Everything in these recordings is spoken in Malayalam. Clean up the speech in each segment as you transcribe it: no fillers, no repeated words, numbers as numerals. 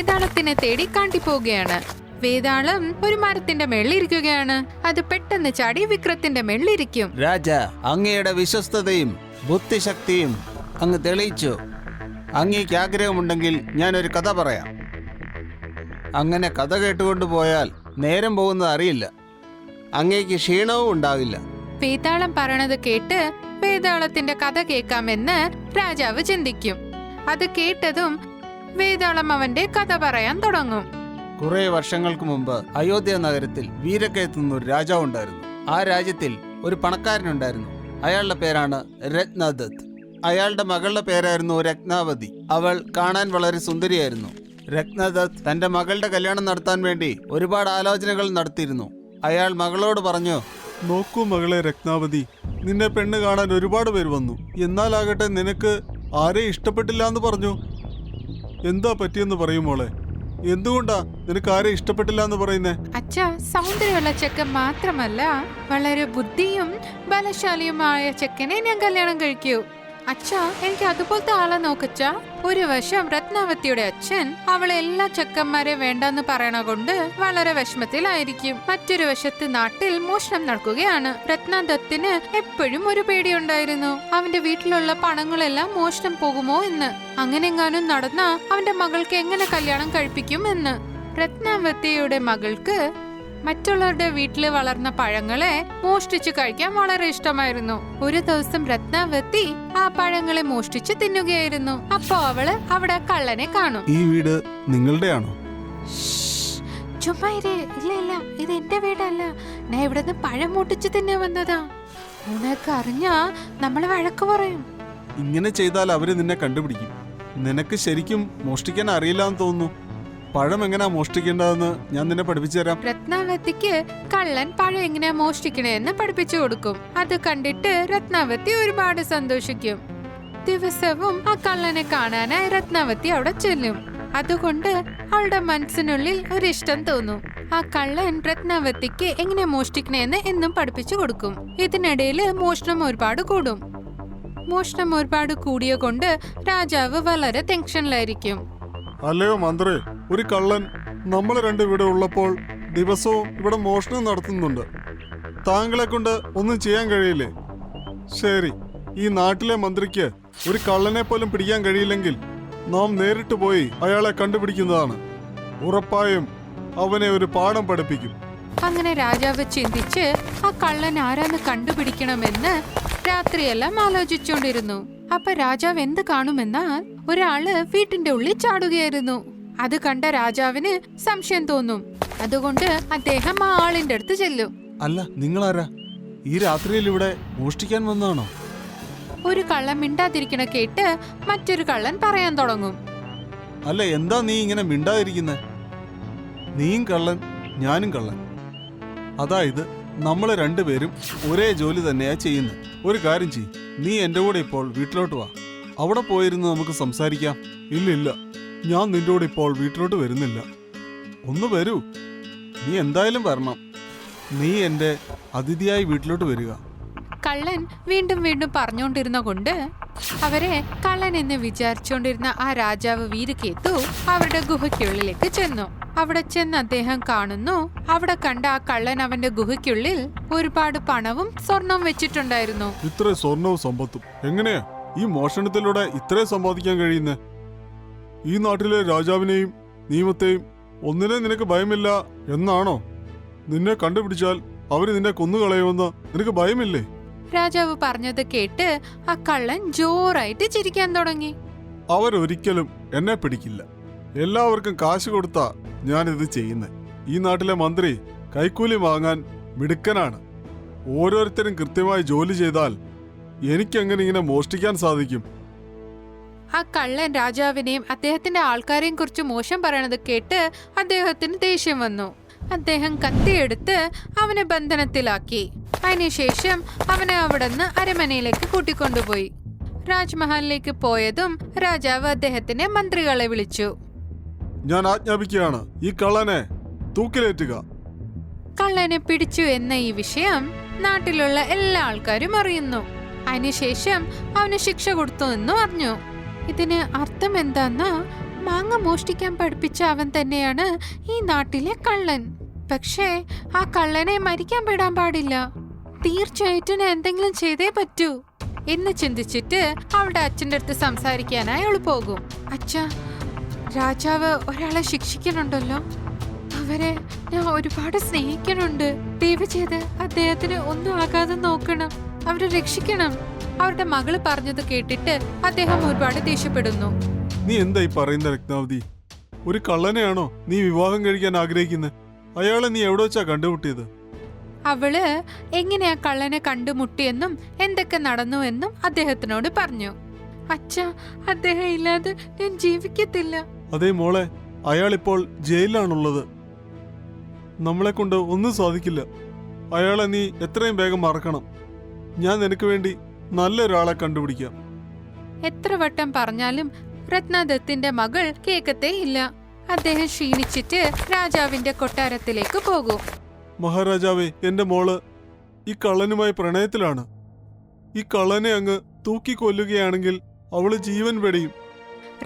വേതാളത്തിനെ തേടി കാണ്ടിപ്പോവുകയാണ്. വേതാളം ഒരു മരത്തിന്റെ മേളിലിരിക്കുകയാണ്. അത് പെട്ടെന്ന് ചാടി വിക്രത്തിന്റെ മേളിലിരിക്കും. രാജ, അങ്ങയുടെ വിശ്വസ്തതയും ബുദ്ധിശക്തിയും അങ്ങ് തെളിയിച്ചു. അങ്ങേക്ക് ആഗ്രഹമുണ്ടെങ്കിൽ ഞാനൊരു കഥ പറയാം. അങ്ങനെ കഥ കേട്ടുകൊണ്ടു പോയാൽ നേരം പോകുന്നത് അറിയില്ല. അങ്ങേക്ക് ക്ഷീണവും ഉണ്ടാവില്ല. വേതാളം പറയണത് കേട്ട് വേതാളത്തിന്റെ കഥ കേൾക്കാമെന്ന് രാജാവ് ചിന്തിക്കും. അത് കേട്ടതും വേതാളം അവന്റെ കഥ പറയാൻ തുടങ്ങും. കുറെ വർഷങ്ങൾക്ക് മുമ്പ് അയോധ്യ നഗരത്തിൽ വീരക്കയത്ത് നിന്നൊരു രാജാവ് ഉണ്ടായിരുന്നു. ആ രാജ്യത്തിൽ ഒരു പണക്കാരനുണ്ടായിരുന്നു. അയാളുടെ പേരാണ് രത്നദത്ത്. അയാളുടെ മകളുടെ പേരായിരുന്നു രത്നാവതി. അവൾ കാണാൻ വളരെ സുന്ദരിയായിരുന്നു. രത്നദത്ത് തന്റെ മകളുടെ കല്യാണം നടത്താൻ വേണ്ടി ഒരുപാട് ആലോചനകൾ നടത്തിയിരുന്നു. അയാൾ മകളോട് പറഞ്ഞു, നോക്കൂ മകളെ രത്നാവതി, നിന്നെ പെണ്ണ് കാണാൻ ഒരുപാട് പേര് വന്നു. എന്നാലാകട്ടെ നിനക്ക് ആരെയും ഇഷ്ടപ്പെട്ടില്ല എന്ന് പറഞ്ഞു. എന്താ പറ്റിയെന്ന് പറയും മോളെ? എന്തുകൊണ്ടാ നിനക്ക് ആരെയും ഇഷ്ടപ്പെട്ടില്ല എന്ന് പറയുന്നേ? അച്ഛാ, സൗന്ദര്യമുള്ള ചെക്കൻ മാത്രമല്ല, വളരെ ബുദ്ധിയും ബലശാലിയുമായ ചെക്കനെ ഞാൻ കല്യാണം കഴിക്കൂ. അച്ഛാ, എനിക്ക് അതുപോലത്തെ ആളെ നോക്കച്ചാ. ഒരു വശം രത്നാവതിയുടെ അച്ഛൻ അവളെ എല്ലാ ചെക്കന്മാരെ വേണ്ടെന്ന് പറയണ കൊണ്ട് വളരെ വിഷമത്തിലായിരിക്കും. മറ്റൊരു വശത്ത് നാട്ടിൽ മോഷണം നടക്കുകയാണ്. രത്നദത്തിന് എപ്പോഴും ഒരു പേടിയുണ്ടായിരുന്നു, അവന്റെ വീട്ടിലുള്ള പണങ്ങളെല്ലാം മോഷണം പോകുമോ എന്ന്. അങ്ങനെങ്ങാനും നടന്ന അവന്റെ മകൾക്ക് എങ്ങനെ കല്യാണം കഴിപ്പിക്കും എന്ന്. രത്നാവതിയുടെ മകൾക്ക് മറ്റുള്ളവരുടെ വീട്ടിൽ വളർന്ന പഴങ്ങളെ മോഷ്ടിച്ചു കഴിക്കാൻ വളരെ ഇഷ്ടമായിരുന്നു. ഒരു ദിവസം രത്നാവതി ആ പഴങ്ങളെ മോഷ്ടിച്ച് തിന്നുകയായിരുന്നു. അപ്പോ അവള് അവിടെ കള്ളനെ കാണും. ഈ വീട് നിങ്ങളുടെയാണോ? ചുമ്മാ ഇല്ല ഇല്ല, ഇത് എന്റെ വീടല്ല. ഞാൻ ഇവിടുന്ന് പഴം മോട്ടിച്ച് തിന്നാൻ വന്നതാ. ഉനക്ക് അറിഞ്ഞാ നമ്മളെ വഴക്ക് പറയും. ഇങ്ങനെ ചെയ്താൽ അവര് നിന്നെ കണ്ടുപിടിക്കും. നിനക്ക് ശരിക്കും മോഷ്ടിക്കാൻ അറിയില്ലാന്ന് തോന്നുന്നു. പഴം എങ്ങനെയാ മോഷ്ടിക്കേണ്ടതെന്ന് ഞാൻ നിന്നെ പഠിപ്പിച്ചു തരാം. രത്നാവതിക്ക് കള്ളൻ പഴം എങ്ങനെയാ മോഷ്ടിക്കണേന്ന് പഠിപ്പിച്ചു കൊടുക്കും. അത് കണ്ടിട്ട് രത്നാവതി ഒരുപാട് സന്തോഷിക്കും. ദിവസവും ആ കള്ളനെ കാണാനായി രത്നാവതി അവിടെ ചെല്ലും. അതുകൊണ്ട് അവളുടെ മനസ്സിനുള്ളിൽ ഒരിഷ്ടം തോന്നും. ആ കള്ളൻ രത്നാവതിക്ക് എങ്ങനെ മോഷ്ടിക്കണേന്ന് എന്നും പഠിപ്പിച്ചു കൊടുക്കും. ഇതിനിടയിൽ മോഷണം ഒരുപാട് കൂടും. മോഷണം ഒരുപാട് കൂടിയ കൊണ്ട് രാജാവ് വളരെ ടെൻഷനിലായിരിക്കും. അല്ലയോ മന്ത്രി, ഒരു കള്ളൻ നമ്മൾ രണ്ട് ഇവിടെ ഉള്ളപ്പോൾ ദിവസവും ഇവിടെ മോഷണം നടത്തുന്നുണ്ട്. താങ്കളെ കൊണ്ട് ഒന്നും ചെയ്യാൻ കഴിയില്ലേ? ശരി, ഈ നാട്ടിലെ മന്ത്രിക്ക് ഒരു കള്ളനെ പോലും പിടിക്കാൻ കഴിയില്ലെങ്കിൽ നാം നേരിട്ട് പോയി അയാളെ കണ്ടുപിടിക്കുന്നതാണ്. ഉറപ്പായും അവനെ ഒരു പാഠം പഠിപ്പിക്കും. അങ്ങനെ രാജാവ് ചിന്തിച്ച് ആ കള്ളൻ ആരാന്ന് കണ്ടുപിടിക്കണമെന്ന് രാത്രിയെല്ലാം ആലോചിച്ചുകൊണ്ടിരുന്നു. അപ്പൊ രാജാവ് എന്ത് കാണുമെന്നാൽ ഒരാള് വീട്ടിന്റെ ഉള്ളിൽ ചാടുകയായിരുന്നു. അത് കണ്ട രാജാവിന് സംശയം തോന്നും. അതുകൊണ്ട് അദ്ദേഹം ആ ആളിന്റെ അടുത്ത് ചെല്ലും. അല്ല, നിങ്ങളാരാ? ഈ രാത്രിയിൽ ഇവിടെ മോഷ്ടിക്കാൻ വന്നതാണോ? ഒരു കള്ളൻ മിണ്ടാതിരിക്കണ കേട്ട് മറ്റൊരു കള്ളൻ പറയാൻ തുടങ്ങും. അല്ല, എന്താ നീ ഇങ്ങനെ മിണ്ടാതിരിക്കുന്നെ? നീയും കള്ളൻ, ഞാനും കള്ളൻ. അതായത് നമ്മള് രണ്ടുപേരും ഒരേ ജോലി തന്നെയാ ചെയ്യുന്നത്. ഒരു കാര്യം ചെയ്യ്, നീ എന്റെ കൂടെ ഇപ്പോൾ വീട്ടിലോട്ട് വാ. അവിടെ പോയിരുന്ന് നമുക്ക് സംസാരിക്കാം. ഇല്ലില്ല, ഞാൻ നിന്റെ കൂടെ ഇപ്പോൾ വീട്ടിലോട്ട് വരുന്നില്ല. ഒന്ന് വരൂ, നീ എന്തായാലും വരണം. നീ എന്റെ അതിഥിയായി വീട്ടിലോട്ട് വരിക. കള്ളൻ വീണ്ടും വീണ്ടും പറഞ്ഞുകൊണ്ടിരുന്ന കൊണ്ട് അവരെ കള്ളൻ എന്ന് വിചാരിച്ചുകൊണ്ടിരുന്ന ആ രാജാവ് വീരകേതു അവരുടെ ഗുഹയ്ക്കുള്ളിലേക്ക് ചെന്നു. അവിടെ ചെന്ന് അദ്ദേഹം കാണുന്നു, അവിടെ കണ്ട ആ കള്ളൻ അവന്റെ ഗുഹയ്ക്കുള്ളിൽ ഒരുപാട് പണവും സ്വർണവും വെച്ചിട്ടുണ്ടായിരുന്നു. ഇത്ര സ്വർണവും സമ്പത്തും എങ്ങനെയാ ഈ മോഷണത്തിലൂടെ ഇത്രയും സമ്പാദിക്കാൻ കഴിയുന്നേ? ഈ നാട്ടിലെ രാജാവിനെയും നിയമത്തെയും ഒന്നിനെ നിനക്ക് ഭയമില്ല എന്നാണോ? നിന്നെ കണ്ടുപിടിച്ചാൽ അവര് നിന്നെ കൊന്നുകളയുമെന്ന് നിനക്ക് ഭയമില്ലേ? രാജാവ് പറഞ്ഞത് കേട്ട് ആ കള്ളൻ ജോറായിട്ട് ചിരിക്കാൻ തുടങ്ങി. അവരൊരിക്കലും എന്നെ പിടിക്കില്ല. എല്ലാവർക്കും കാശ് കൊടുത്താ ഞാനിത് ചെയ്യുന്നത്. ഈ നാട്ടിലെ മന്ത്രി കൈക്കൂലി വാങ്ങാൻ മിടുക്കനാണ്. ഓരോരുത്തരും കൃത്യമായി ജോലി ചെയ്താൽ എനിക്കെങ്ങനെ ഇങ്ങനെ മോഷ്ടിക്കാൻ സാധിക്കും? ആ കള്ളൻ രാജാവിനെയും അദ്ദേഹത്തിന്റെ ആൾക്കാരെയും കുറിച്ച് മോശം പറയണത് കേട്ട് അദ്ദേഹത്തിന് ദേഷ്യം വന്നു. അദ്ദേഹം കത്തിയെടുത്ത് അവനെ ബന്ധനത്തിലാക്കി. അതിനുശേഷം അവനെ അവിടുന്ന് അരമനയിലേക്ക് കൂട്ടിക്കൊണ്ടുപോയി. രാജ്മഹലിലേക്ക് പോയതും രാജാവ് അദ്ദേഹത്തിന്റെ മന്ത്രികളെ വിളിച്ചു. ഞാൻ ആജ്ഞാപിക്കുകയാണ്, ഈ കള്ളനെ തൂക്കിലേറ്റുക. കള്ളനെ പിടിച്ചു എന്ന ഈ വിഷയം നാട്ടിലുള്ള എല്ലാ ആൾക്കാരും അറിയുന്നു. അതിനുശേഷം അവന് ശിക്ഷ കൊടുത്തു എന്നും അറിഞ്ഞു. ഇതിന് അർത്ഥം എന്താന്നാ, മാങ്ങ മോഷ്ടിക്കാൻ പഠിപ്പിച്ച അവൻ തന്നെയാണ് ഈ നാട്ടിലെ കള്ളൻ. പക്ഷേ ആ കള്ളനെ മരിക്കാൻ വിടാൻ പാടില്ല. തീർച്ചയായിട്ടും എന്തെങ്കിലും ചെയ്തേ പറ്റൂ എന്ന് ചിന്തിച്ചിട്ട് അവളുടെ അച്ഛൻ്റെ അടുത്ത് സംസാരിക്കാനായി അവൾ പോകും. അച്ഛാ, രാജാവ് ഒരാളെ ശിക്ഷിക്കുന്നുണ്ടല്ലോ. അവരെ ഞാൻ ഒരുപാട് സ്നേഹിക്കുന്നുണ്ട്. ദയവ് ചെയ്ത് അദ്ദേഹത്തിന് ഒന്നും ആകാതെ നോക്കണം, അവരെ രക്ഷിക്കണം. അവരുടെ മകള് പറഞ്ഞത് കേട്ടിട്ട് അദ്ദേഹം ഒരുപാട് ദേഷ്യപ്പെടുന്നു. നീ എന്തായി പറയുന്ന രത്നാവതി? ഒരു കള്ളനെയാണോ നീ വിവാഹം കഴിക്കാൻ ആഗ്രഹിക്കുന്നത്? അയാളെ നീ എവിടെ വെച്ചാ കണ്ടുമുട്ടിയത്? അവള് എങ്ങനെയാ കള്ളനെ കണ്ടുമുട്ടിയെന്നും എന്തൊക്കെ നടന്നുവെന്നും അദ്ദേഹത്തിനോട് പറഞ്ഞു. അച്ഛാ, അദ്ദേഹം ഇല്ലാതെ ഞാൻ ജീവിക്കത്തില്ല. അതേ മോളെ, അയാളിപ്പോൾ ജയിലിലാണുള്ളത്. നമ്മളെ കൊണ്ട് ഒന്നും സാധിക്കില്ല. അയാളെ നീ എത്രയും വേഗം മറക്കണം. ഞാൻ നിനക്ക് വേണ്ടി നല്ലൊരാളെ കണ്ടുപിടിക്കാം. എത്ര വട്ടം പറഞ്ഞാലും രത്നദത്തിന്റെ മകൾ കേൾക്കത്തേ ഇല്ല. അദ്ദേഹം ക്ഷീണിച്ചിട്ട് രാജാവിന്റെ കൊട്ടാരത്തിലേക്ക് പോകും. മഹാരാജാവേ, എന്റെ മോള് ഈ കള്ളനുമായി പ്രണയത്തിലാണ്. ഈ കള്ളനെ അങ്ങ് തൂക്കിക്കൊല്ലുകയാണെങ്കിൽ അവള് ജീവൻ വെടിയും.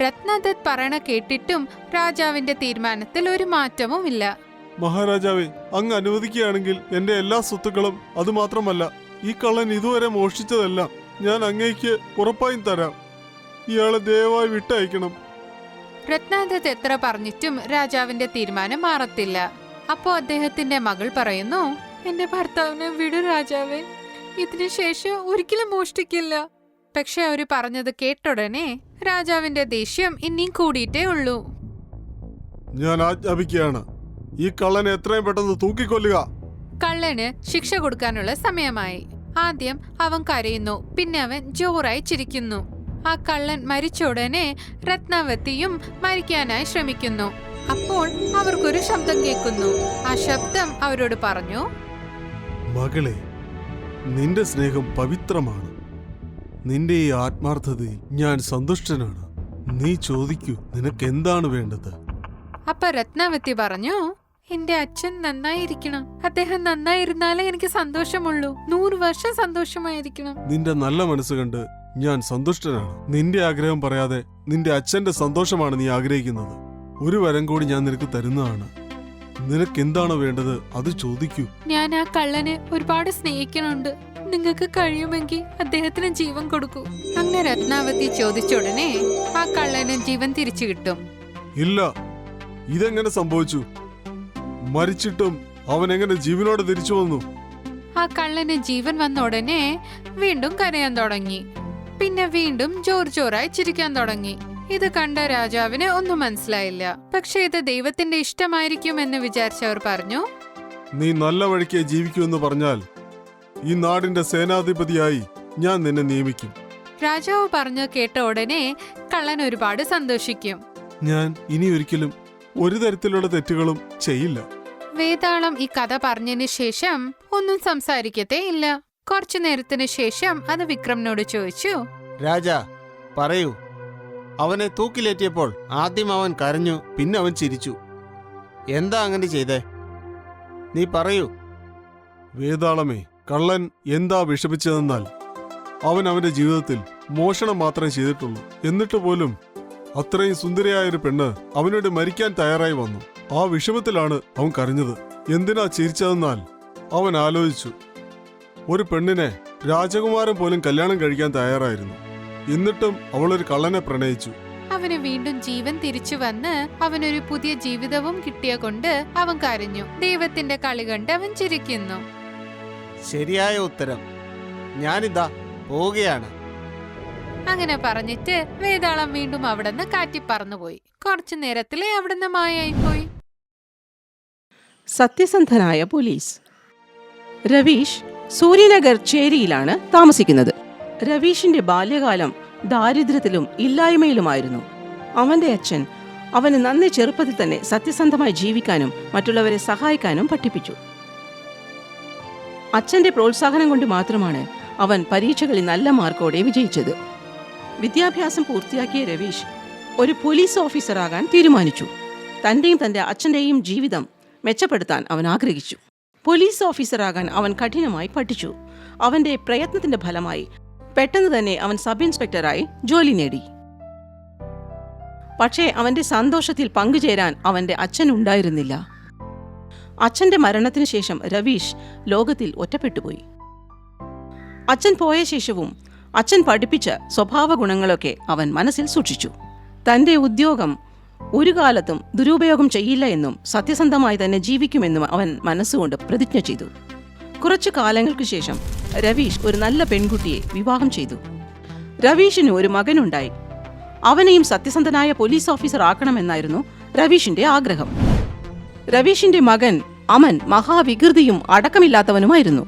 രത്നദത്ത് പറയണ കേട്ടിട്ടും രാജാവിന്റെ തീരുമാനത്തിൽ ഒരു മാറ്റവും ഇല്ല. മഹാരാജാവേ, അങ്ങ് അനുവദിക്കുകയാണെങ്കിൽ എന്റെ എല്ലാ സ്വത്തുക്കളും, അതുമാത്രമല്ല ഈ കള്ളൻ ഇതുവരെ മോഷ്ടിച്ചതെല്ലാം ഞാൻ അങ്ങേക്ക് ഉറപ്പായും തരാം. ഇയാളെ ദയവായി വിട്ടയക്കണം. രത്നദത്ത് എത്ര പറഞ്ഞിട്ടും രാജാവിന്റെ തീരുമാനം മാറത്തില്ല. അപ്പോ അദ്ദേഹത്തിന്റെ മകൾ പറയുന്നു, എന്റെ ഭർത്താവിനെ വിടു രാജാവേ, ഇതിനുശേഷം ഒരിക്കലും മോഷ്ടിക്കില്ല. പക്ഷെ അവര് പറഞ്ഞത് കേട്ടുടനെ രാജാവിന്റെ ദേഷ്യം ഇനിയും കൂടിയിട്ടേ ഉള്ളൂ. ഞാൻ ആജ്ഞാപിക്കുകയാണ്, ഈ കള്ളനെ എത്രയും പെട്ടെന്ന് തൂക്കിക്കൊല്ലുക. കള്ളന് ശിക്ഷ കൊടുക്കാനുള്ള സമയമായി. ആദ്യം അവൻ കരയുന്നു, പിന്നെ അവൻ ജോറായി ചിരിക്കുന്നു. ആ കള്ളൻ മരിച്ച ഉടനെ രത്നാവതിയും മരിക്കാനായി ശ്രമിക്കുന്നു. അപ്പോൾ അവർക്കൊരു ശബ്ദം കേൾക്കുന്നു. ആ ശബ്ദം അവരോട് പറഞ്ഞു, മകളെ, നിന്റെ സ്നേഹം പവിത്രമാണ്. നിന്റെ ഈ ആത്മാർത്ഥതയിൽ ഞാൻ സന്തുഷ്ടനാണ്. നീ ചോദിക്കൂ, നിനക്ക് എന്താണ് വേണ്ടത്? അപ്പൊ രത്നാവതി പറഞ്ഞു, എന്റെ അച്ഛൻ നന്നായിരിക്കണം. അദ്ദേഹം നന്നായിരുന്നാലേ എനിക്ക് സന്തോഷമുള്ളൂ. 100 വർഷം സന്തോഷമായിരിക്കണം. നിന്റെ നല്ല മനസ്സ് കണ്ട് ഞാൻ സന്തുഷ്ടനാണ്. നിന്റെ ആഗ്രഹം പറയാതെ നിന്റെ അച്ഛന്റെ സന്തോഷമാണ് നീ ആഗ്രഹിക്കുന്നത്. ഒരു വരം കൂടി ഞാൻ നിനക്ക് തരുന്നതാണ്. നിനക്ക് എന്താണ് വേണ്ടത് അത് ചോദിക്കൂ. ഞാൻ ആ കള്ളനെ ഒരുപാട് സ്നേഹിക്കുന്നുണ്ട്. നിങ്ങൾക്ക് കഴിയുമെങ്കിൽ അദ്ദേഹത്തിന് ജീവൻ കൊടുക്കൂ. അങ്ങനെ രത്നാവതി ചോദിച്ച ഉടനെ ആ കള്ളന് ജീവൻ തിരിച്ചു കിട്ടും. ഇല്ല, ഇതെങ്ങനെ സംഭവിച്ചു? മരിച്ചിട്ടും അവൻ എങ്ങനെ ജീവനോടെ തിരിച്ചു വന്നു? ആ കള്ളന് ജീവൻ വന്ന ഉടനെ വീണ്ടും കരയാൻ തുടങ്ങി. പിന്നെ വീണ്ടും ജോറായി ചിരിക്കാൻ തുടങ്ങി. ഇത് കണ്ട രാജാവിന് ഒന്നും മനസ്സിലായില്ല. പക്ഷെ ഇത് ദൈവത്തിന്റെ ഇഷ്ടമായിരിക്കും എന്ന് വിചാരിച്ചവർ പറഞ്ഞു, നീ നല്ല വഴിക്ക് ജീവിക്കുമെന്ന് പറഞ്ഞാൽ ഈ നാടിന്റെ സേനാധിപതിയായി ഞാൻ നിന്നെ നിയമിക്കും. രാജാവ് പറഞ്ഞു കേട്ട ഉടനെ കള്ളൻ ഒരുപാട് സന്തോഷിക്കും. ഞാൻ ഇനി ഒരിക്കലും ഒരു തരത്തിലുള്ള തെറ്റുകളും ചെയ്യില്ല. വേതാളം ഈ കഥ പറഞ്ഞതിന് ശേഷം ഒന്നും സംസാരിക്കത്തേ ഇല്ല. കുറച്ചു നേരത്തിന് ശേഷം അത് വിക്രമിനോട് ചോദിച്ചു, രാജാ, പറയൂ, അവനെ തൂക്കിലേറ്റിയപ്പോൾ ആദ്യം അവൻ കരഞ്ഞു, പിന്നെ അവൻ ചിരിച്ചു. എന്താ അങ്ങനെ ചെയ്തേ? നീ പറയൂ. വേതാളമേ, കള്ളൻ എന്താ വിഷമിച്ചതെന്നാൽ അവൻ അവന്റെ ജീവിതത്തിൽ മോഷണം മാത്രമേ ചെയ്തിട്ടുള്ളൂ. എന്നിട്ട് പോലും അത്രയും സുന്ദരിയായൊരു പെണ്ണ് അവനോട് മരിക്കാൻ തയ്യാറായി വന്നു. ആ വിഷമത്തിലാണ് അവൻ കരഞ്ഞത്. എന്തിനാ ചിരിച്ചതെന്നാൽ അവൻ ആലോചിച്ചു, ഒരു പെണ്ണിനെ രാജകുമാരൻ പോലും കല്യാണം കഴിക്കാൻ തയ്യാറായിരുന്നു. എന്നിട്ടും അവളൊരു കള്ളനെ പ്രണയിച്ചു. അവന് വീണ്ടും ജീവൻ തിരിച്ചു വന്ന് അവനൊരു പുതിയ ജീവിതവും കിട്ടിയ കൊണ്ട് അവൻ കരഞ്ഞു. ദൈവത്തിന്റെ കളി കണ്ട് അവൻ ചിരിക്കുന്നു. ശരിയായ ഉത്തരം. ഞാനിതാ പോവുകയാണ്. അങ്ങനെ പറഞ്ഞിട്ട് വേതാളം വീണ്ടും അവിടുന്ന് കാറ്റിപ്പറന്നുപോയി. കുറച്ചു നേരത്തിലേ അവിടുന്ന് മായായിപ്പോയി. സത്യസന്ധനായ പോലീസ്. രവീഷ് സൂര്യനഗർ ചേരിയിലാണ് താമസിക്കുന്നത്. രവീഷിന്റെ ബാല്യകാലം ദാരിദ്ര്യത്തിലും ഇല്ലായ്മയിലുമായിരുന്നു. അവന്റെ അച്ഛൻ അവന് നന്നേ ചെറുപ്പത്തിൽ തന്നെ സത്യസന്ധമായി ജീവിക്കാനും മറ്റുള്ളവരെ സഹായിക്കാനും പഠിപ്പിച്ചു. അച്ഛന്റെ പ്രോത്സാഹനം കൊണ്ട് മാത്രമാണ് അവൻ പരീക്ഷകളിൽ നല്ല മാർക്കോടെ വിജയിച്ചത്. വിദ്യാഭ്യാസം പൂർത്തിയാക്കിയ രവീഷ് ഒരു പോലീസ് ഓഫീസറാകാൻ തീരുമാനിച്ചു. തന്റെയും തന്റെ അച്ഛന്റെയും ജീവിതം മെച്ചപ്പെടുത്താൻ അവൻ ആഗ്രഹിച്ചു. പോലീസ് ഓഫീസറാകാൻ അവൻ കഠിനമായി പഠിച്ചു. അവന്റെ പ്രയത്നത്തിന്റെ ഫലമായി പെട്ടെന്ന് തന്നെ അവൻ സബ് ഇൻസ്പെക്ടറായി ജോലി നേടി. പക്ഷേ അവന്റെ സന്തോഷത്തിൽ പങ്കുചേരാൻ അവന്റെ അച്ഛൻ ഉണ്ടായിരുന്നില്ല. അച്ഛന്റെ മരണത്തിനു ശേഷം രവീഷ് ലോകത്തിൽ ഒറ്റപ്പെട്ടുപോയി. അച്ഛൻ പോയ ശേഷവും അച്ഛൻ പഠിപ്പിച്ച സ്വഭാവ ഗുണങ്ങളൊക്കെ അവൻ മനസ്സിൽ സൂക്ഷിച്ചു. തന്റെ ഉദ്യോഗം ഒരു കാലത്തും ദുരുപയോഗം ചെയ്യില്ല എന്നും സത്യസന്ധമായി തന്നെ ജീവിക്കുമെന്നും അവൻ മനസ്സുകൊണ്ട് പ്രതിജ്ഞ ചെയ്തു. കുറച്ചു കാലങ്ങൾക്ക് ശേഷം രവീഷ് ഒരു നല്ല പെൺകുട്ടിയെ വിവാഹം ചെയ്തു. രവീഷിന് ഒരു മകനുണ്ടായി. അവനെയും സത്യസന്ധനായ പോലീസ് ഓഫീസർ ആക്കണമെന്നായിരുന്നു രവീഷിന്റെ ആഗ്രഹം. രവീഷിന്റെ മകൻ അമൻ മഹാവികൃതിയും അടക്കമില്ലാത്തവനുമായിരുന്നു.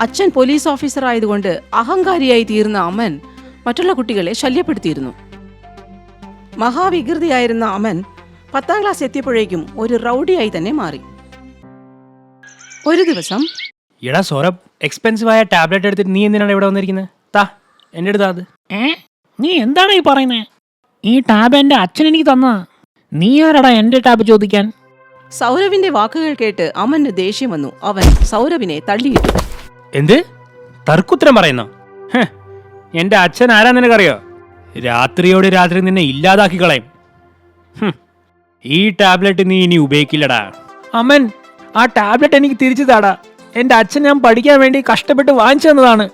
അച്ഛൻ പോലീസ് ഓഫീസർ ആയതുകൊണ്ട് അഹങ്കാരിയായി തീർന്ന അമൻ മറ്റുള്ള കുട്ടികളെ ശല്യപ്പെടുത്തിയിരുന്നു. മഹാവികൃതിയായിരുന്ന അമൻ 10ാം ക്ലാസ് എത്തിയപ്പോഴേക്കും ഒരു റൗഡിയായി തന്നെ മാറി. ഒരു ദിവസം, എടാ സൗരഭ്, എക്സ്പെൻസീവ് ആയ ടാബ്ലറ്റ് എടുത്തിട്ട് നീ എന്തിനാണ് ഇവിടെ വന്നിരിക്കുന്നത്? താ എൻ്റെ അടുത്താ അത്. നീ എന്താണ് ഈ പറയുന്നത്? ഈ ടാബ് എൻ്റെ അച്ഛൻ എനിക്ക് തന്നതാ. നീ ആരാടാ എൻ്റെ ടാബ് ചോദിക്കാൻ? സൗരഭിന്റെ വാക്കുകൾ കേട്ട് അമന് ദേഷ്യം വന്നു. അവൻ സൗരഭിനെ തള്ളിയിട്ടു. എന്ത് തർക്കുത്തരം പറയുന്നോ? എൻ്റെ അച്ഛൻ ആരാ നിനക്കറിയോ? രാത്രിയോട് രാത്രി നിന്നെ ഇല്ലാതാക്കി കളയും. ഈ ടാബ്ലറ്റ് നീ ഇനി ഉപയോഗിക്കില്ലടാ. അമ്മൻ, ആ ടാബ്ലറ്റ് എനിക്ക് തിരിച്ചു താടാ. എൻ്റെ അച്ഛൻ ഞാൻ പഠിക്കാൻ വേണ്ടി കഷ്ടപ്പെട്ട് വാങ്ങിച്ചു തന്നതാണ്.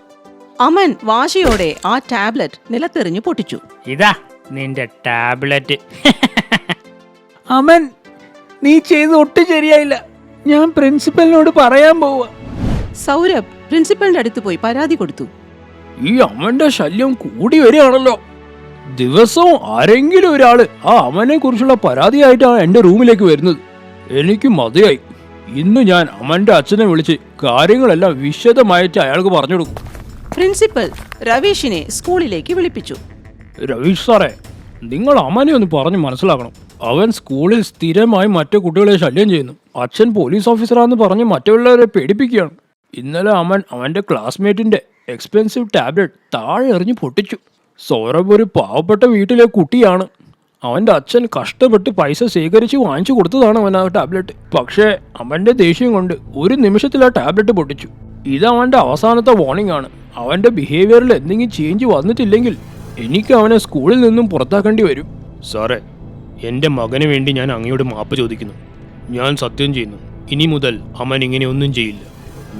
അമൻ വാശിയോടെ ആ ടാബ്ലറ്റ് നിലത്തെറിഞ്ഞു പൊട്ടിച്ചു. ഇതാ നിന്റെ ടാബ്ലറ്റ്. അമൻ, നീ ചെയ്ത് ഒട്ടും ശരിയായില്ല. ഞാൻ പ്രിൻസിപ്പലിനോട് പറയാൻ പോവാ. സൗരഭ് പ്രിൻസിപ്പലിന്റെ അടുത്ത് പോയി പരാതി കൊടുത്തു. ഈ അമന്റെ ശല്യം കൂടി വരികയാണല്ലോ. ദിവസവും ആരെങ്കിലും ഒരാള് ആ അമനെ കുറിച്ചുള്ള പരാതിയായിട്ടാണ് എന്റെ റൂമിലേക്ക് വരുന്നത്. എനിക്ക് മതിയായി. ഇന്ന് ഞാൻ അമന്റെ അച്ഛനെ വിളിച്ച് കാര്യങ്ങളെല്ലാം വിശദമായിട്ട് അയാൾക്ക് പറഞ്ഞു കൊടുക്കും. പ്രിൻസിപ്പൽ രവീഷിനെ സ്കൂളിലേക്ക് വിളിപ്പിച്ചു. രവീഷ് സാറേ, നിങ്ങൾ അമനെ ഒന്ന് പറഞ്ഞ് മനസ്സിലാക്കണം. അവൻ സ്കൂളിൽ സ്ഥിരമായി മറ്റു കുട്ടികളെ ശല്യം ചെയ്യുന്നു. അച്ഛൻ പോലീസ് ഓഫീസറാന്ന് പറഞ്ഞ് മറ്റുള്ളവരെ പേടിപ്പിക്കുകയാണ്. ഇന്നലെ അവന്റെ ക്ലാസ്മേറ്റിന്റെ എക്സ്പെൻസീവ് ടാബ്ലറ്റ് താഴെ എറിഞ്ഞ് പൊട്ടിച്ചു. സൗരഭ് ഒരു പാവപ്പെട്ട വീട്ടിലെ കുട്ടിയാണ്. അവന്റെ അച്ഛൻ കഷ്ടപ്പെട്ട് പൈസ ശേഖരിച്ച് വാങ്ങിച്ചു കൊടുത്തതാണ് അവൻ ആ ടാബ്ലറ്റ്. പക്ഷേ അവന്റെ ദേഷ്യം കൊണ്ട് ഒരു നിമിഷത്തിൽ ആ ടാബ്ലറ്റ് പൊട്ടിച്ചു. ഇത് അവന്റെ അവസാനത്തെ വാർണിംഗ് ആണ്. അവന്റെ ബിഹേവിയറിൽ എന്തെങ്കിലും ചേഞ്ച് വന്നിട്ടില്ലെങ്കിൽ എനിക്ക് അവനെ സ്കൂളിൽ നിന്നും പുറത്താക്കേണ്ടി വരും. സാറേ, എൻ്റെ മകന് വേണ്ടി ഞാൻ അങ്ങയോട് മാപ്പ് ചോദിക്കുന്നു. ഞാൻ സത്യം ചെയ്യുന്നു, ഇനി മുതൽ അവൻ ഇങ്ങനെ ഒന്നും ചെയ്യില്ല.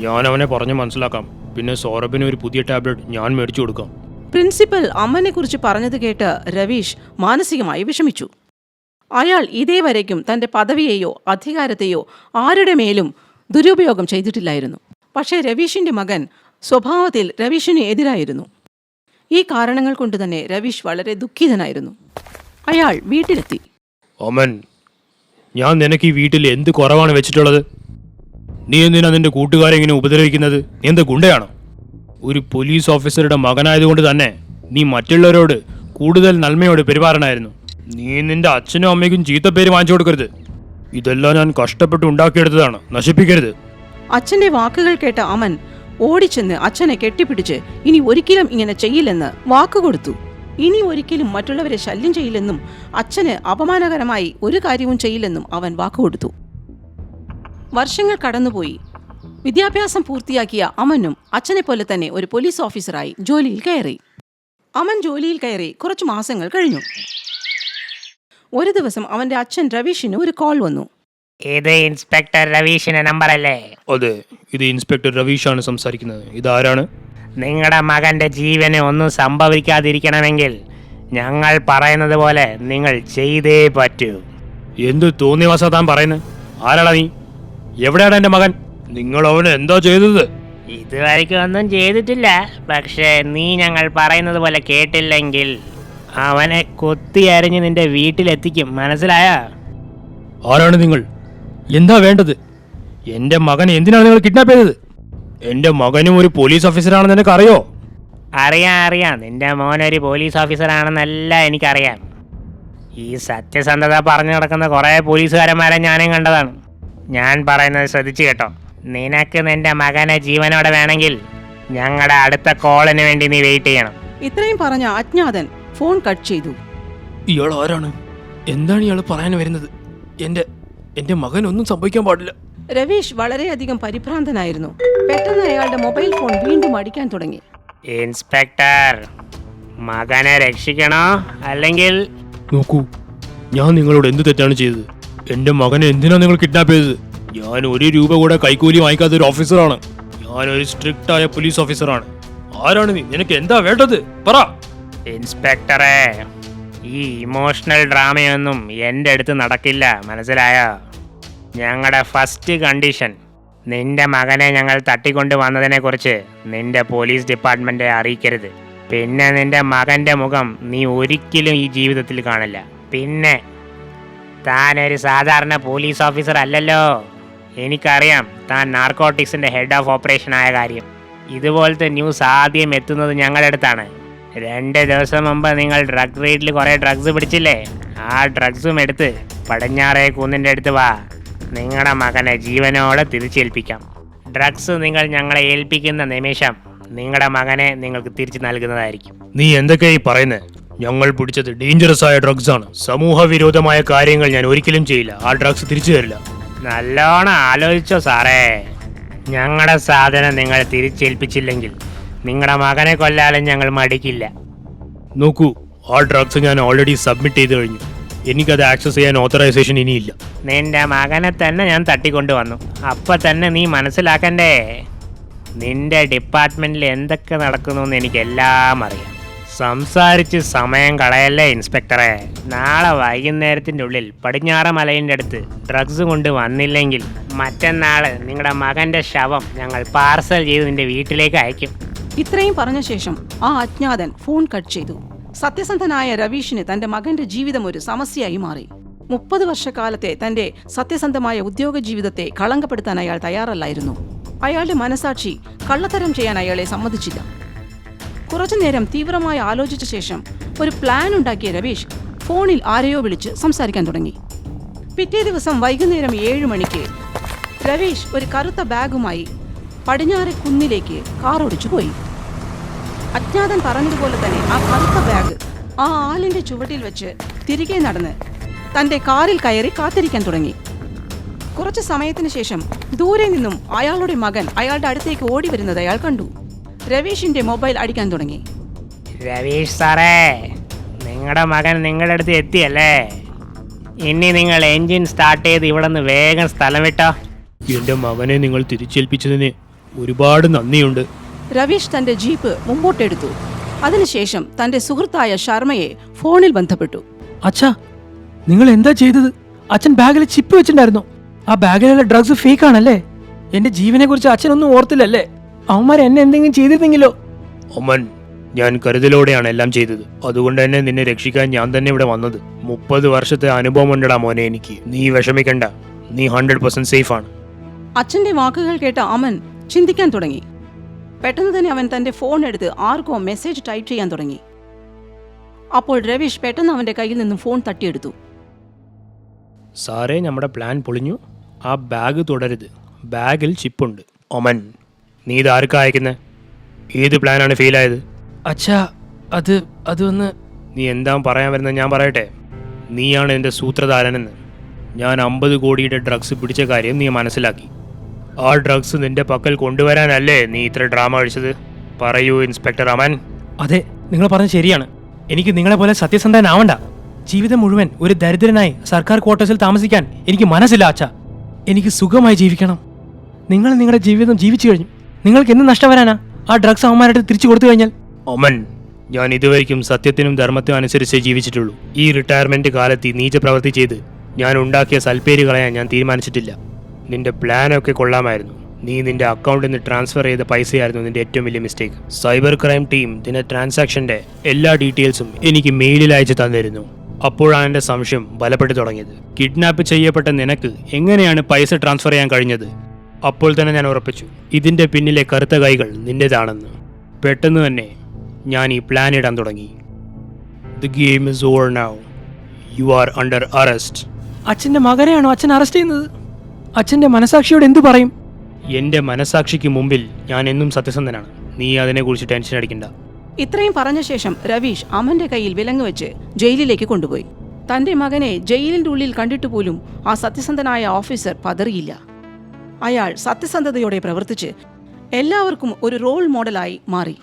ഞാൻ അവനെ പറഞ്ഞ് മനസ്സിലാക്കാം. പിന്നെ സൗരഭിന് ഒരു പുതിയ ടാബ്ലറ്റ് ഞാൻ മേടിച്ചു കൊടുക്കാം. പ്രിൻസിപ്പൽ അമ്മനെ കുറിച്ച് പറഞ്ഞത് കേട്ട് രവീഷ് മാനസികമായി വിഷമിച്ചു. അയാൾ ഇതേവരയ്ക്കും തന്റെ പദവിയെയോ അധികാരത്തെയോ ആരുടെ മേലും ദുരുപയോഗം ചെയ്തിട്ടില്ലായിരുന്നു. പക്ഷേ രവീഷിന്റെ മകൻ സ്വഭാവത്തിൽ രവീഷിന് എതിരായിരുന്നു. ഈ കാരണങ്ങൾ കൊണ്ട് തന്നെ രവീഷ് വളരെ ദുഃഖിതനായിരുന്നു. അയാൾ വീട്ടിലെത്തി. അമൻ, ഞാൻ നിനക്ക് ഈ വീട്ടിൽ എന്ത് കുറവാണ് വെച്ചിട്ടുള്ളത്? നീ എന്തിനാ നിന്റെ കൂട്ടുകാരെ ഇങ്ങനെ ഉപദ്രവിക്കുന്നത്? നീ എന്ത് ഗുണ്ടയാണോ? ഒരു പോലീസ് ഓഫീസറുടെ മകനായതുകൊണ്ട് തന്നെ നീ മറ്റുള്ളവരോട് കൂടുതൽ നന്മയോട് പെരുമാറണമായിരുന്നു. നീ നിന്റെ അച്ഛനും അമ്മയ്ക്കും ചീത്തപ്പേര് വാങ്ങിച്ചു കൊടുക്കരുത്. ഇതെല്ലാം ഞാൻ കഷ്ടപ്പെട്ട് ഉണ്ടാക്കിയെടുത്തതാണ്, നശിപ്പിക്കരുത്. അച്ഛന്റെ വാക്കുകൾ കേട്ട അമൻ ഓടിച്ചെന്ന് അച്ഛനെ കെട്ടിപ്പിടിച്ച് ഇനി ഒരിക്കലും ഇങ്ങനെ ചെയ്യില്ലെന്ന് വാക്കുകൊടുത്തു. ഇനി ഒരിക്കലും മറ്റുള്ളവരെ ശല്യം ചെയ്യില്ലെന്നും അച്ഛന് അപമാനകരമായി ഒരു കാര്യവും ചെയ്യില്ലെന്നും അവൻ വാക്കുകൊടുത്തു. വർഷങ്ങൾ കടന്നുപോയി. വിദ്യാഭ്യാസം പൂർത്തിയാക്കിയ അമനും അച്ഛനെ പോലെ തന്നെ ഒരു പോലീസ് ഓഫീസറായി ജോലിയിൽ കയറി. അമൻ ജോലിയിൽ കയറി കുറച്ചു മാസങ്ങൾ കഴിഞ്ഞു. ഒരു ദിവസം അവന്റെ അച്ഛൻ രവീഷിന് ഒരു കോൾ വന്നു. ഇത് ഇൻസ്പെക്ടർ രവീഷിന്റെ നമ്പർ അല്ലേ? അതെ, ഇത് ഇൻസ്പെക്ടർ രവീഷാണ് സംസാരിക്കുന്നത്. ഇതാരാണ്? നിങ്ങളുടെ മകന്റെ ജീവന് ഒന്നും സംഭവിക്കാതിരിക്കണമെങ്കിൽ ഞങ്ങൾ പറയുന്നത് പോലെ നിങ്ങൾ ചെയ്തേ പറ്റൂ. എന്ത് തോന്നിയവാസാ താൻ പറയുന്നത്? ആരാടാ നീ? എവിടെയാണ് എൻ്റെ മകൻ? നിങ്ങൾ അവന് എന്താ ചെയ്തത്? ഇതുവരെയ്ക്കും ഒന്നും ചെയ്തിട്ടില്ല. പക്ഷേ നീ ഞങ്ങൾ പറയുന്നത് പോലെ കേട്ടില്ലെങ്കിൽ അവനെ കൊത്തി അരിഞ്ഞ് നിന്റെ വീട്ടിലെത്തിക്കും. മനസ്സിലായോ? ആരാണ് നിങ്ങൾ? എന്താ വേണ്ടത്? എൻ്റെ മകനെ എന്തിനാണ് നിങ്ങൾ കിഡ്നാപ്പ് ചെയ്തത്? എൻ്റെ മകനും ഒരു പോലീസ് ഓഫീസറാണെന്ന് നിനക്കറിയോ? അറിയാം. നിന്റെ മോനൊരു പോലീസ് ഓഫീസറാണെന്നല്ല എനിക്കറിയാം. ഈ സത്യസന്ധത പറഞ്ഞു നടക്കുന്ന കുറേ പോലീസുകാരന്മാരെ ഞാനും കണ്ടതാണ്. ഞാൻ പറയുന്നത് ശ്രദ്ധിച്ചു കേട്ടോ. നിനക്ക് നിന്റെ മകനെ ജീവനോടെ വേണമെങ്കിൽ ഞങ്ങളുടെ അടുത്ത കോളിന് വേണ്ടി നീ വെയിറ്റ് ചെയ്യണം. ഇത്രയും പറഞ്ഞ അജ്ഞാതൻ ഫോൺ കട്ട് ചെയ്തു. ഇയാൾ ആരാണ്? എന്താണ് ഇയാൾ പറയാൻ വരുന്നത്? എൻ്റെ മകനൊന്നും സംഭവിക്കാൻ പാടില്ല. രവീഷ് വളരെയധികം പരിഭ്രാന്തനായിരുന്നു. പെട്ടെന്ന് അയാളുടെ മൊബൈൽ ഫോൺ വീണ്ടും അടിക്കാൻ തുടങ്ങി. ഇൻസ്പെക്ടർ, മകനെ രക്ഷിക്കണോ അല്ലെങ്കിൽ? നോക്കൂ, ഞാൻ നിങ്ങളോട് എന്ത് തെറ്റാണ് ചെയ്തത്? എന്റെ മകനെ എന്തിനാ നിങ്ങൾ കിഡ്നാപ്പ് ചെയ്തത്? ഞാൻ 1 രൂപ കൂടെ കൈക്കൂലി വാങ്ങിക്കാത്ത ഒരു ഓഫീസറാണ്. ഞാനൊരു സ്ട്രിക്റ്റ് ആയ പോലീസ് ഓഫീസറാണ്. ആരാണ് നീ? നിനക്ക് എന്താ വേണ്ടത്? പറ. ഇൻസ്പെക്ടറെ, ഈ ഇമോഷണൽ ഡ്രാമയൊന്നും എൻ്റെ അടുത്ത് നടക്കില്ല, മനസ്സിലായോ? ഞങ്ങളുടെ ഫസ്റ്റ് കണ്ടീഷൻ, നിന്റെ മകനെ ഞങ്ങൾ തട്ടിക്കൊണ്ട് വന്നതിനെക്കുറിച്ച് നിന്റെ പോലീസ് ഡിപ്പാർട്ട്മെൻറ്റെ അറിയിക്കരുത്. പിന്നെ നിന്റെ മകൻ്റെ മുഖം നീ ഒരിക്കലും ഈ ജീവിതത്തിൽ കാണില്ല. പിന്നെ താനൊരു സാധാരണ പോലീസ് ഓഫീസർ അല്ലല്ലോ. എനിക്കറിയാം താൻ നാർക്കോട്ടിക്സിൻ്റെ ഹെഡ് ഓഫ് ഓപ്പറേഷൻ ആയ കാര്യം. ഇതുപോലത്തെ ന്യൂസ് ആദ്യം എത്തുന്നത് ഞങ്ങളുടെ അടുത്താണ്. 2 ദിവസം മുമ്പ് നിങ്ങൾ ഡ്രഗ് റെയ്ഡിൽ കുറേ ഡ്രഗ്സ് പിടിച്ചില്ലേ? ആ ഡ്രഗ്സും എടുത്ത് പടിഞ്ഞാറേ കുന്നിൻ്റെ അടുത്ത് വാ. നിങ്ങളുടെ മകനെ ജീവനോടെ തിരിച്ചേൽപ്പിക്കാം. ഡ്രഗ്സ് നിങ്ങൾ ഞങ്ങളെ ഏൽപ്പിക്കുന്ന നിമിഷം നിങ്ങളുടെ മകനെ നിങ്ങൾക്ക് തിരിച്ചു നൽകുന്നതായിരിക്കും. നീ എന്തൊക്കെയായി പറയുന്നത്? ഞങ്ങൾ പിടിച്ചത് ഡേഞ്ചറസ് ആയ ഡ്രഗ്സ് ആണ്. സമൂഹ വിരോധമായ കാര്യങ്ങൾ ഞാൻ ഒരിക്കലും ചെയ്യില്ല. ആ ഡ്രഗ്സ് തിരിച്ചു തരില്ല. നല്ലോണം ആലോചിച്ചോ സാറേ. ഞങ്ങളുടെ സാധനം നിങ്ങൾ തിരിച്ചേൽപ്പിച്ചില്ലെങ്കിൽ നിങ്ങളുടെ മകനെ കൊല്ലാനും ഞങ്ങൾ മടിക്കില്ല. നോക്കൂ, ആ ഡ്രഗ്സ് ഞാൻ ഓൾറെഡി സബ്മിറ്റ് ചെയ്ത് കഴിഞ്ഞു. എനിക്കത് ആക്സസ് ചെയ്യാൻ ഓത്തറൈസേഷൻ ഇനിയില്ല. നിന്റെ മകനെ തന്നെ ഞാൻ തട്ടിക്കൊണ്ടുവന്നു. അപ്പം തന്നെ നീ മനസ്സിലാക്കണ്ടേ, നിന്റെ ഡിപ്പാർട്ട്മെന്റിൽ എന്തൊക്കെ നടക്കുന്നു എന്ന് എനിക്കെല്ലാം അറിയാം. സംസാരിച്ച് സമയം കളയല്ലേ ഇൻസ്പെക്ടറെ. നാളെ വൈകുന്നേരത്തിൻ്റെ ഉള്ളിൽ പടിഞ്ഞാറ മലയിൻ്റെ അടുത്ത് ഡ്രഗ്സ് കൊണ്ട് വന്നില്ലെങ്കിൽ മറ്റന്നാൾ നിങ്ങളുടെ മകൻ്റെ ശവം ഞങ്ങൾ പാർസൽ ചെയ്ത് നിന്റെ വീട്ടിലേക്ക് അയക്കും. ഇത്രയും പറഞ്ഞ ശേഷം ആ അജ്ഞാതൻ ഫോൺ കട്ട് ചെയ്തു. സത്യസന്ധനായ രവീഷിന് തന്റെ മകന്റെ ജീവിതം ഒരു സമസ്യയായി മാറി. 30 വർഷക്കാലത്തെ തന്റെ സത്യസന്ധമായ ഉദ്യോഗ ജീവിതത്തെ കളങ്കപ്പെടുത്താൻ അയാൾ തയ്യാറല്ലായിരുന്നു. അയാളുടെ മനസാക്ഷി കള്ളത്തരം ചെയ്യാൻ അയാളെ സമ്മതിച്ചില്ല. കുറച്ചുനേരം തീവ്രമായി ആലോചിച്ച ശേഷം ഒരു പ്ലാൻ ഉണ്ടാക്കിയ രവീഷ് ഫോണിൽ ആരെയോ വിളിച്ച് സംസാരിക്കാൻ തുടങ്ങി. പിറ്റേ ദിവസം വൈകുന്നേരം 7 മണിക്ക് രവീഷ് ഒരു കറുത്ത ബാഗുമായി പടിഞ്ഞാറെ കുന്നിലേക്ക് കാർ ഓടിച്ചു പോയി. അജ്ഞാതൻ പറഞ്ഞതുപോലെ തന്നെ ആ കറുത്ത ബാഗ് ആ ആലിന്റെ ചുവട്ടിൽ വെച്ച് തിരികെ നടന്ന് തന്റെ കാറിൽ കയറി കാത്തിരിക്കാൻ തുടങ്ങി. കുറച്ച് സമയത്തിന് ശേഷം ദൂരെ നിന്നും അയാളുടെ മകൻ അയാളുടെ അടുത്തേക്ക് ഓടി വരുന്നത് അയാൾ കണ്ടു. രവീഷിന്റെ മൊബൈൽ അടിക്കാൻ തുടങ്ങി. രവീഷ് സാറേ, നിങ്ങളുടെ മകൻ നിങ്ങളുടെ അടുത്ത് എത്തിയല്ലേ? ഇനി നിങ്ങൾ എൻജിൻ സ്റ്റാർട്ട് ചെയ്ത് ഇവിടെ നിന്ന് വേഗം സ്ഥലം വിട്ടോ. എന്റെ മകനെ നിങ്ങൾ തിരിച്ചേൽപ്പിച്ചതിന് ഒരുപാട് നന്ദിയുണ്ട്. രവീഷ് തന്റെ ജീപ്പ് മുമ്പോട്ടെടുത്തു. അതിനുശേഷം തന്റെ സുഹൃത്തായ ശർമ്മയെ ഫോണിൽ ബന്ധപ്പെട്ടു. അച്ഛാ, നിങ്ങൾ എന്താ ചെയ്തത്? അച്ഛൻ ബാഗിൽ ചിപ്പ് വെച്ചിട്ടുണ്ടായിരുന്നു. ആ ബാഗിലുള്ള ഡ്രഗ്സ് ഫേക്ക് ആണല്ലേ? എന്റെ ജീവനെ കുറിച്ച് അച്ഛനൊന്നും ഓർത്തില്ലല്ലേ? അവന്മാർ എന്നെ എന്തെങ്കിലും ചെയ്തിരുന്നെങ്കിലോ? അമ്മൻ, ഞാൻ കരുതലോടെയാണ് എല്ലാം ചെയ്തത്. അതുകൊണ്ട് തന്നെ നിന്നെ രക്ഷിക്കാൻ ഞാൻ തന്നെ ഇവിടെ വന്നത്. 30 വർഷത്തെ അനുഭവം ഉണ്ടടാ മോനെ എനിക്ക്. നീ വിഷമിക്കണ്ട, നീ 100% സേഫ് ആണ്. അച്ഛന്റെ വാക്കുകൾ കേട്ട അമൻ ചിന്തിക്കാൻ തുടങ്ങി. പെട്ടെന്ന് തന്നെ അവൻ തന്റെ ഫോൺ എടുത്ത് ആർക്കോ മെസ്സേജ് ടൈപ്പ് ചെയ്യാൻ തുടങ്ങി. അപ്പോൾ രവീഷ് പെട്ടെന്ന് അവന്റെ കയ്യിൽ നിന്നും ഫോൺ തട്ടിയെടുത്തു. സാറേ, നമ്മുടെ പ്ലാൻ പൊളിഞ്ഞു. ആ ബാഗ് തുടരുത്. ബാഗിൽ ചിപ്പുണ്ട്. ഒമൻ, നീ ഇത് ആർക്കാ അയക്കുന്നത്? ഏത് പ്ലാനാണ് ഫെയിലായത്? അച്ഛാ, അതൊന്ന് നീ എന്താ പറയാൻ വരുന്നത്? ഞാൻ പറയട്ടെ. നീയാണ് എൻ്റെ സൂത്രധാരനെന്ന്. ഞാൻ 50 കോടിയുടെ ഡ്രഗ്സ് പിടിച്ച കാര്യം നീ മനസ്സിലാക്കി. ആ ഡ്രഗ്സ് നിന്റെ പക്കൽ കൊണ്ടുവരാനല്ലേ നീ ഇത്ര ഡ്രാമ കഴിച്ചത്? പറയൂ ഇൻസ്പെക്ടർ അമൻ. അതെ, നിങ്ങൾ പറഞ്ഞത് ശരിയാണ്. എനിക്ക് നിങ്ങളെ പോലെ സത്യസന്ധനാവണ്ട. ജീവിതം മുഴുവൻ ഒരു ദരിദ്രനായി സർക്കാർ ക്വാർട്ടേഴ്സിൽ താമസിക്കാൻ എനിക്ക് മനസ്സില്ല അച്ഛാ. എനിക്ക് സുഖമായി ജീവിക്കണം. നിങ്ങൾ നിങ്ങളുടെ ജീവിതം ജീവിച്ചു കഴിഞ്ഞു. നിങ്ങൾക്ക് എന്ത് നഷ്ടം വരാനാ ആ ഡ്രഗ്സ് അവന്മാരായിട്ട് തിരിച്ചു കൊടുത്തു കഴിഞ്ഞാൽ? ഒമൻ, ഞാൻ ഇതുവരെയ്ക്കും സത്യത്തിനും ധർമ്മത്തിനും അനുസരിച്ച് ജീവിച്ചിട്ടുള്ളൂ. ഈ റിട്ടയർമെന്റ് കാലത്ത് നീച പ്രവൃത്തി ചെയ്ത് ഞാൻ ഉണ്ടാക്കിയ സൽപ്പേര് കളയാൻ ഞാൻ തീരുമാനിച്ചിട്ടില്ല. നിന്റെ പ്ലാനൊക്കെ കൊള്ളാമായിരുന്നു. നീ നിന്റെ അക്കൗണ്ടിൽ നിന്ന് ട്രാൻസ്ഫർ ചെയ്ത പൈസയായിരുന്നു നിന്റെ ഏറ്റവും വലിയ മിസ്റ്റേക്ക്. സൈബർ ക്രൈം ടീം നിന്റെ ട്രാൻസാക്ഷന്റെ എല്ലാ ഡീറ്റെയിൽസും എനിക്ക് മെയിലിൽ അയച്ചു തന്നിരുന്നു. അപ്പോഴാണ് എൻ്റെ സംശയം ബലപ്പെട്ടു തുടങ്ങിയത്. കിഡ്നാപ്പ് ചെയ്യപ്പെട്ട നിനക്ക് എങ്ങനെയാണ് പൈസ ട്രാൻസ്ഫർ ചെയ്യാൻ കഴിഞ്ഞത്? അപ്പോൾ തന്നെ ഞാൻ ഉറപ്പിച്ചു, ഇതിൻ്റെ പിന്നിലെ കറുത്ത കൈകൾ നിന്റേതാണെന്ന്. പെട്ടെന്ന് തന്നെ ഞാൻ ഈ പ്ലാൻ ഇടാൻ തുടങ്ങി. The game is over now. You are under arrest. അച്ഛൻ്റെ മകനെയാണോ അച്ഛൻ അറസ്റ്റ് ചെയ്യുന്നത്? അച്ഛൻ്റെ മനസാക്ഷിയോട് എന്തു പറയും? എൻ്റെ മനസാക്ഷിക്ക് മുമ്പിൽ ഞാൻ എന്നും സത്യസന്ധനാണ്. നീ അതിനെക്കുറിച്ച് ടെൻഷൻ അടിക്കണ്ട. ഇത്രയും പറഞ്ഞ ശേഷം രവീഷ് അമന്റെ കയ്യിൽ വിലങ്ങ് വെച്ച് ജയിലിലേക്ക് കൊണ്ടുപോയി. തന്റെ മകനെ ജയിലിന്റെ ഉള്ളിൽ കണ്ടിട്ട് പോലും ആ സത്യസന്ധനായ ഓഫീസർ പതറിയില്ല. അയാൾ സത്യസന്ധതയോടെ പ്രവർത്തിച്ച് എല്ലാവർക്കും ഒരു റോൾ മോഡലായി മാറി.